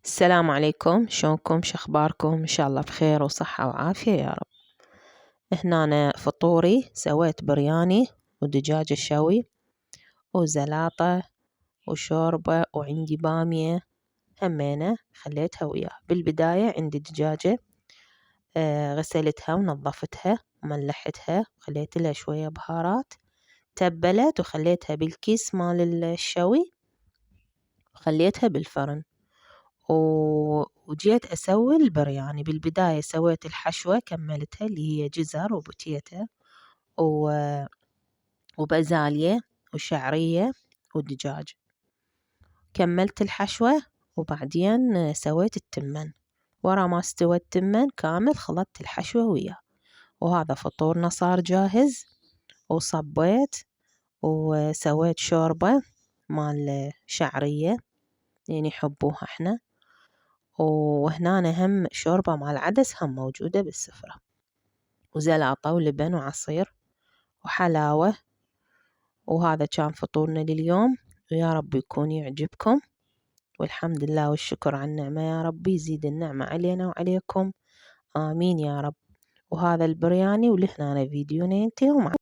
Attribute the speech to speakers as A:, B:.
A: السلام عليكم، شلونكم؟ شخباركم؟ إن شاء الله بخير وصحة وعافية يا رب. هنا أنا فطوري سويت برياني ودجاج شوي وزلاطة وشوربة وعندي بامية همينة خليتها وياه. بالبداية عندي دجاجة غسلتها ونظفتها وملحتها وخليت لها شوية بهارات، تبلت وخليتها بالكيس مال الشوي وخليتها بالفرن. وجيت أسوي البرياني. بالبداية سويت الحشوة كملتها اللي هي جزر وبوتيتا وبازالية وشعرية ودجاج. كملت الحشوة وبعدين سويت التمن. ورا ما استوى التمن كامل خلطت الحشوة وياه. وهذا فطورنا صار جاهز. وصبيت وسويت شوربة مال شعرية يعني يحبوها احنا. وهنا هم شوربة مع العدس هم موجودة بالسفرة، وزلاطة ولبن وعصير وحلاوة. وهذا كان فطورنا لليوم، ويا رب يكون يعجبكم. والحمد لله والشكر على النعمة، يا رب يزيد النعمة علينا وعليكم، آمين يا رب. وهذا البرياني ولهنا فيديو ينتهي.